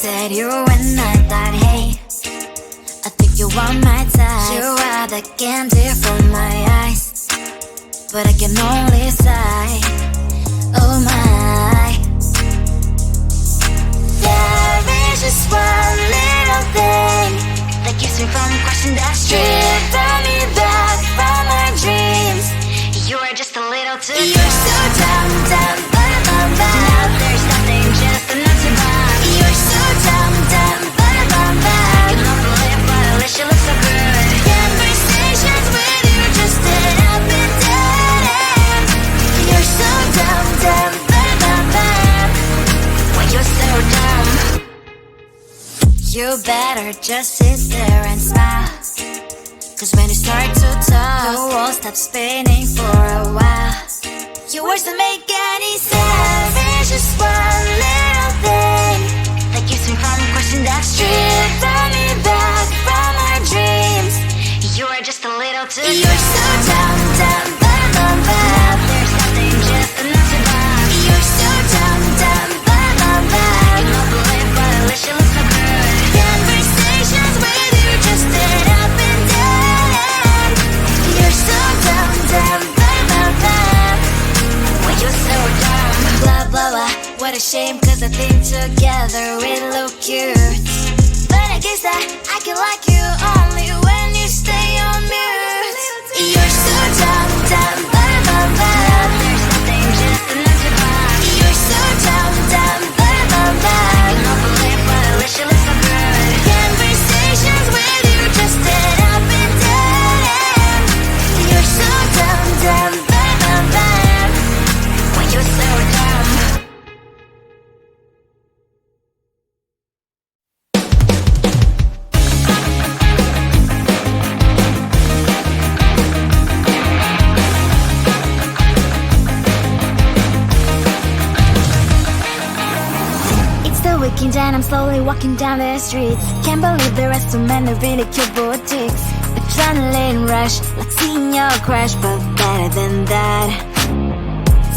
at you and I thought, hey, I think you are my type. You are the candy from my eyes, but I can only sigh, oh my. There is just one little thing that keeps me from crossing that street, driven me back from my dreams. You are just a little too dumb. You're so dumb, dumb, dumb, dumb. Now there's nothing, just enough to buy. You're so dumb, dumb, dumb, dumb, dumb. You don't believe, but at least you look so good. Conversations with you just end up in dead end. You're so dumb, dumb, dumb, dumb, dumb. Why you're so dumb? You better just sit there and smile, 'cause when you start to talk, the world stops spinning for a while. Your words don't make any sense. There's just one little thing that keeps me from crossing that street, driven me back from my dreams. You are just a little too dumb. You're so dumb, dumb, dumb, dumb, dumb. There's nothing, just enough to buy. You're so dumb, dumb, dumb, dumb, dumb. You don't believe, but at least you look so good. Conversations with you just end up in dead end. You're so dumb, dumb, dumb, dumb, dumb. Why you're so dumb? Blah, blah, blah. What a shame, 'cause I think together we look cute. But I guess that I can like you only when you stay on mute. You're so dumb, dumb, dumb, dumb, dumb. There's nothing, just enough to buy. You're so dumb, dumb, dumb, dumb, dumb. You don't believe, but at least you look so good. Conversations with you just end up in dead end. You're so dumb, dumb, dumb, dumb, dumb. Why you're so dumb? It's the weekend and I'm slowly walking down the streets. Can't believe there are so many really cute boutiques. Adrenaline rush, like seeing your crush, but better than that.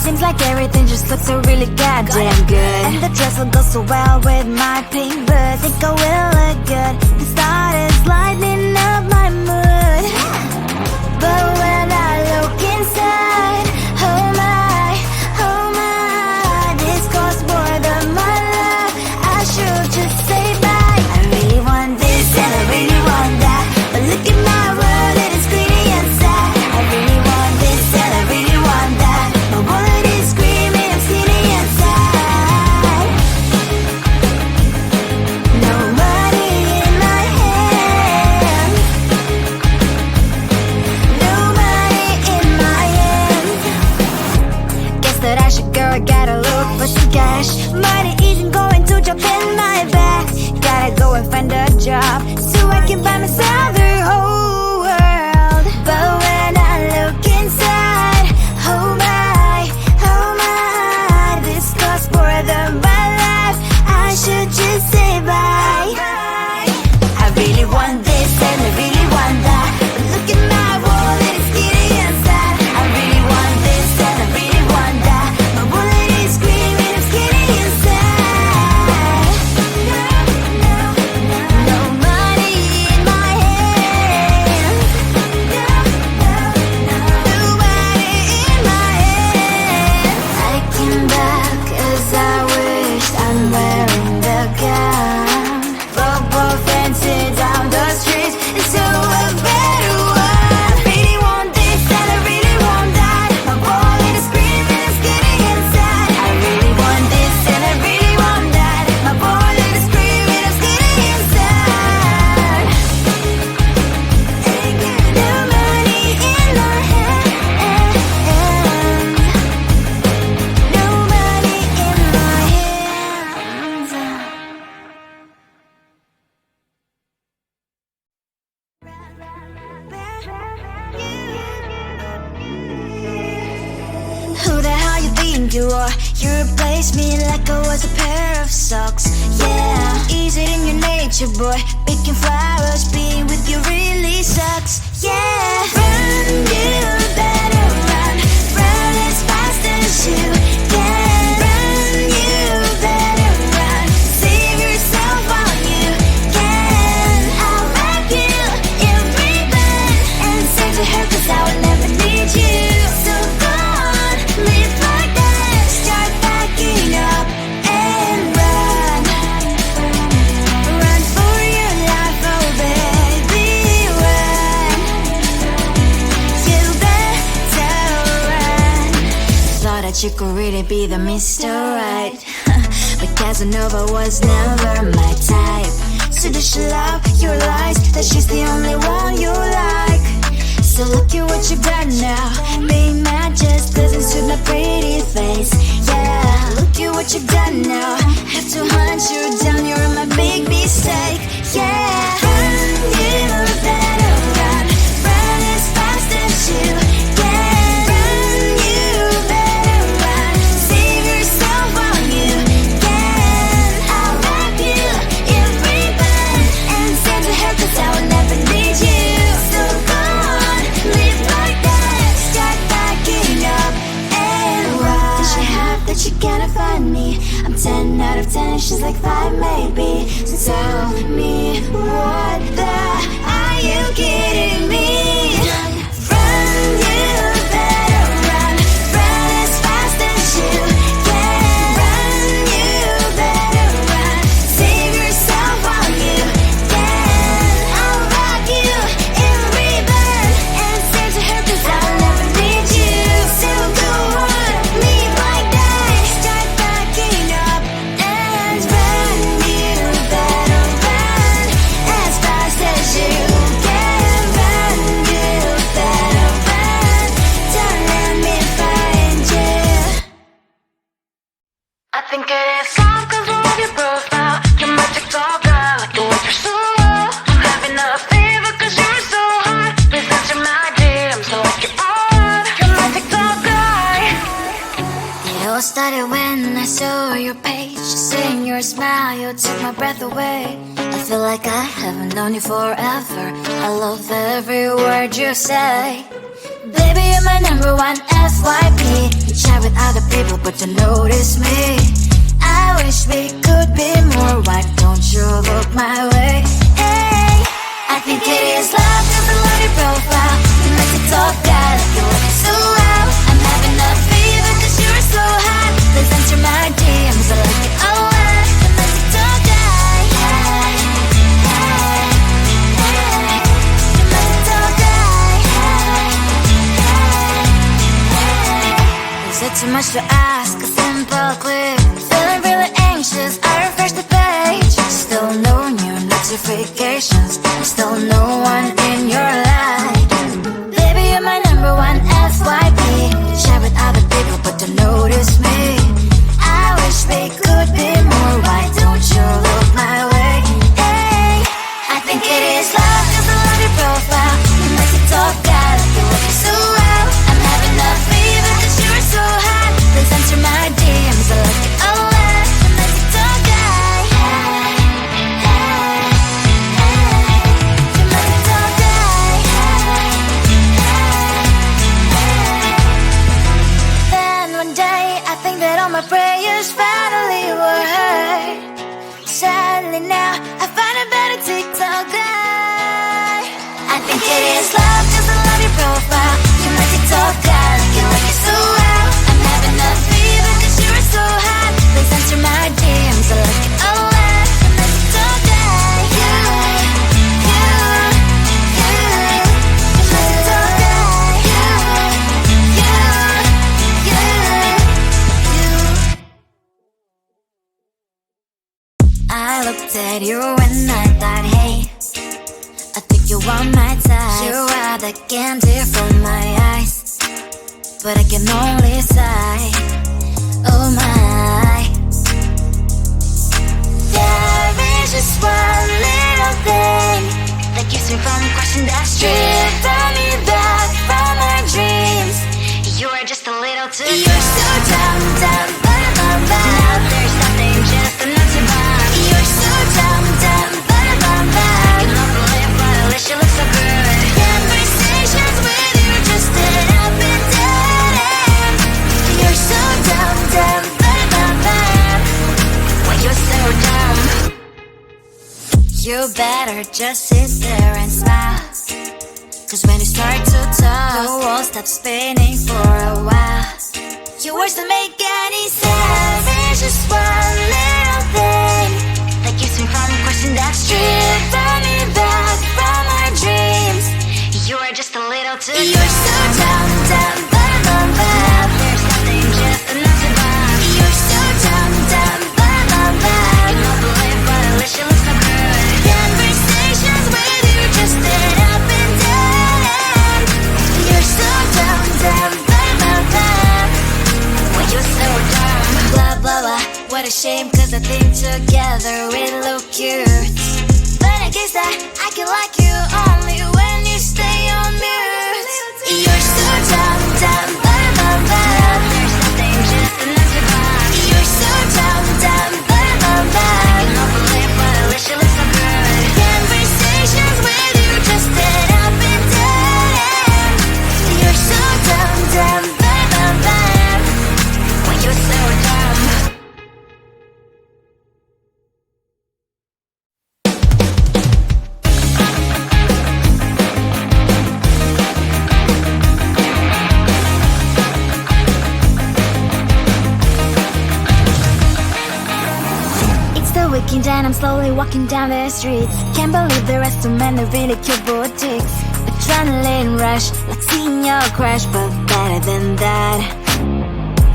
Seems like everything just looks so really goddamn good. And the dress will go so well with my pink boots. Think I will look good. The start is lighting up my mood. But when I look inside, oh my, this costs more than my love. I should just say bye. I really want this and I really want that, but look at my world, it is greedy inside. I really want this and I really want that. My wallet is screaming, I'm skinny inside. No money in my hand. No money in my hand. Guess that I should go, I gotta look for some cash. Money isn't going to jump in my back. Gotta go and find a job so I can buy myself the whole world. But when I look inside, oh my, this costs more than my life. I should just say bye. I really want this and I really want that, but look at my wallet, it's getting inside. I really want this and I really want that. My wallet is screaming, I'm getting inside. No money in my hand. No money in my hand. I came back 'cause I wish I'm wearing the gown. Bobo fancy down the streets, it's so a better one. I really want this and I really want that. My wallet is screaming, it's getting inside. I really want this and I really want that. My wallet is screaming, it's getting inside. No money in my hand. No money in my hands. Who the hell you think you are? You replaced me like I was a pair of socks. Yeah, is it in your nature, boy? Picking flowers, being with you really sucks. Yeah, run, you better run. Run as fast as you can. Run, you better run. Save yourself you could really be the Mr. Right. But Casanova was never my type. So does she love your lies, that she's the only one you like? So look at what you've done now. Being mad just doesn't suit my pretty face. Yeah, look at what you've done now. Have to hunt you down, you're my big mistake. Yeah, run, you better run. Run as fast as you can. Run, you better run. Save yourself while you can. I'll wrap you in ribbon and send to her, 'cause I will never need you. So go on, live like that. Start backing up and run. Does she have that she cannot find me? I'm 10 out of 10, she's like 5 maybe. So tell me, what the are you kidding me? Run, you better run. Run as fast as you can. Run, you better run. Save yourself while you can. I'll wrap you in ribbon and send to her, 'cause I'll never need you. So go on, leave like that. Start backing up and run. You better run as fast as you can. Run, you better run. Don't let me find you. I think it is soft 'cause I love your profile. You're my TikTok girl, like the way you're so low. I'm having a fever 'cause you're so hot. Please answer my DMs, so like you're on. You're my TikTok guy. It all started when I saw your page. Seeing your smile, you took my breath away. I feel like I haven't known you forever. I love every word you say. Baby, you're my number one FYP. You chat with other people, but you notice me. I wish we could be more. Why don't you look my way? Hey, I think it is love 'cause I love your profile. You make it talk that you're looking so well. I'm having a fever 'cause you're so hot. Please answer my DMs, I like it all. You make it talk that. Hey, hey, hey. You make it talk that. Is it too much to ask? A simple click. Feeling really anxious, I refresh the page. Still no new notifications. Still no one in your life. Baby, you're my number one FYP. Chat with other people, but don't notice me. I wish we could be more. Why don't you look my way? Hey, I think it is love 'cause I love your profile. You make it talk that you're looking so well. I'm having a fever 'cause you're so hot. Please answer my DMs, I like it all. You make it talk that. Hey, hey, hey. You make it talk that. Hey, hey, hey. Then one day I think that all my prayers finally were heard. Sadly now I find a better TikTok guy. I think it is love 'cause I love your profile. You make it talk that you like it so well. I'm having a fever 'cause you're so hot. Please answer my DMs, I like it all. You make it talk that. You make it talk that. I looked at you and I thought, hey, I think you want my type. You are the candy from my eyes, but I can only sigh. Oh my. There is just one little thing that keeps me from crossing that street. Driven me back from my dreams. You are just a little too good. You're so dumb, dumb, now there's nothing just enough to buy. You're so dumb, dumb, you love to live, but at least you look so good. Conversations with you just end up in dead end. You're so dumb, dumb, why you're so dumb. You better just sit there and smile, 'cause when you start to talk, the world stops spinning for a while. Your words don't make any sense. There's just one little thing that keeps me from crossing that street. Driven me back from my dreams. You are just a little too good. You're so dumb, dumb, there's nothing just shame, cause I think together we look cute. But I guess that I can like you only when you stay on mute. You're so dumb, dumb, bum, bum, bum. There's nothing just enough to buy. You're so dumb, dumb, bum, bum, bum. I cannot believe what I wish you looked so good. Conversations with you just end up in dead end. You're so dumb, dumb, bum, bum, bum. When you're so dumb. And I'm slowly walking down the streets. Can't believe the rest of men are really cute boutiques. Adrenaline rush, like seeing your crush, but better than that.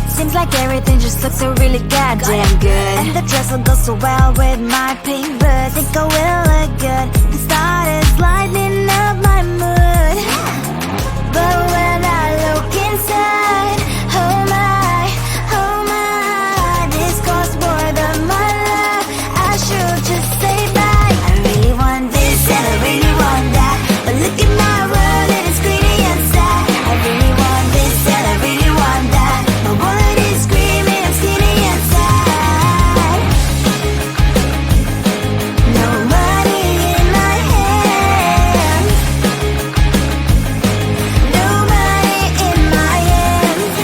Seems like everything just looks so really goddamn good. And the dress will go so well with my pink boots. Think I will look good. The start is lighting up my mood. But when I look inside, oh my, this costs more than my life. I should just say bye. I really want this and I really want that, but look at my world, it is greedy and sad. I really want this and I really want that. My wallet is screaming, I'm skinny and sad. No money in my hands. No money in my hands.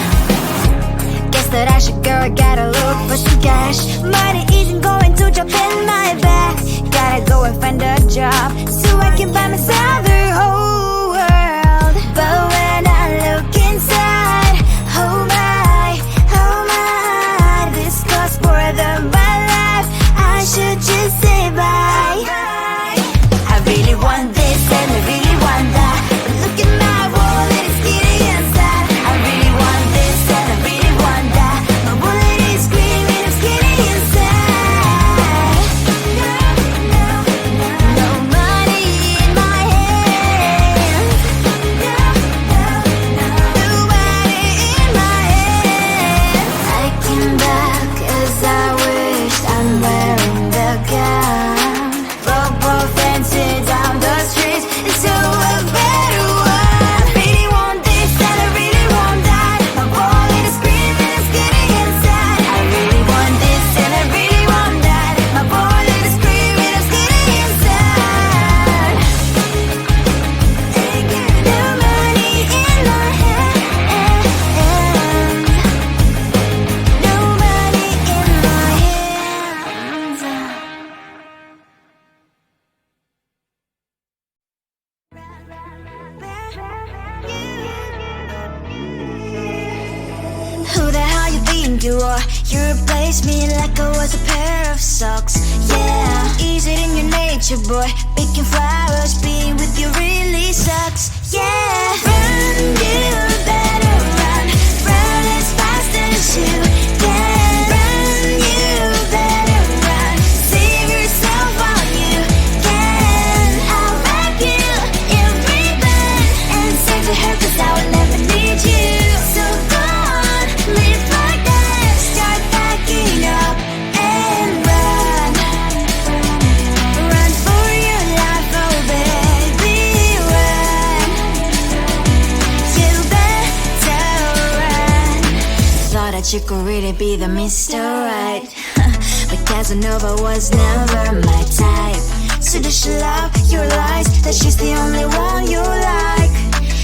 Guess that I should go, I gotta look for some cash. Money isn't going to drop in my bag. Gotta go and find a job so I can buy myself the whole world. But when I look inside, oh my, this costs more than my life. I should just say bye. I really want this and I really want that, but look at my wallet, it's skinny and sad. I really want this and I really want that. My wallet is screaming, I'm skinny and sad. No money in my hands. No money in my hands. I came back as I wished. I'm wearing the gown. Robo fancy down the streets into a better one. I really want this and I really want that. My wallet is screaming, it's getting inside. I really want this and I really want that. My wallet is screaming, it's getting inside. No money in my hands. No money in my hands. Who the hell you think you are? You replaced me like I was a pair of socks. Yeah, is it in your nature, boy? Picking flowers, being with you really sucks. Yeah, run, you better run. Run as fast as you can. Run, you better run. Save yourself while you can. I'll wrap you in ribbon and send to her, cause I will never need you. So go on, live like that. Start packing up and run. Run for your life, oh baby, run. You better run. Thought that you could really be the Mr. Right, but Casanova was never my type. So does she love your lies, that she's the only one you like?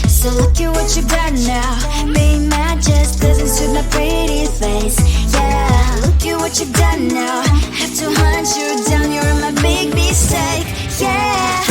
So look at what you've done now. Being mad just doesn't suit my pretty face. Yeah, look at what you've done now. Have to hunt you down, you're my big mistake. Yeah.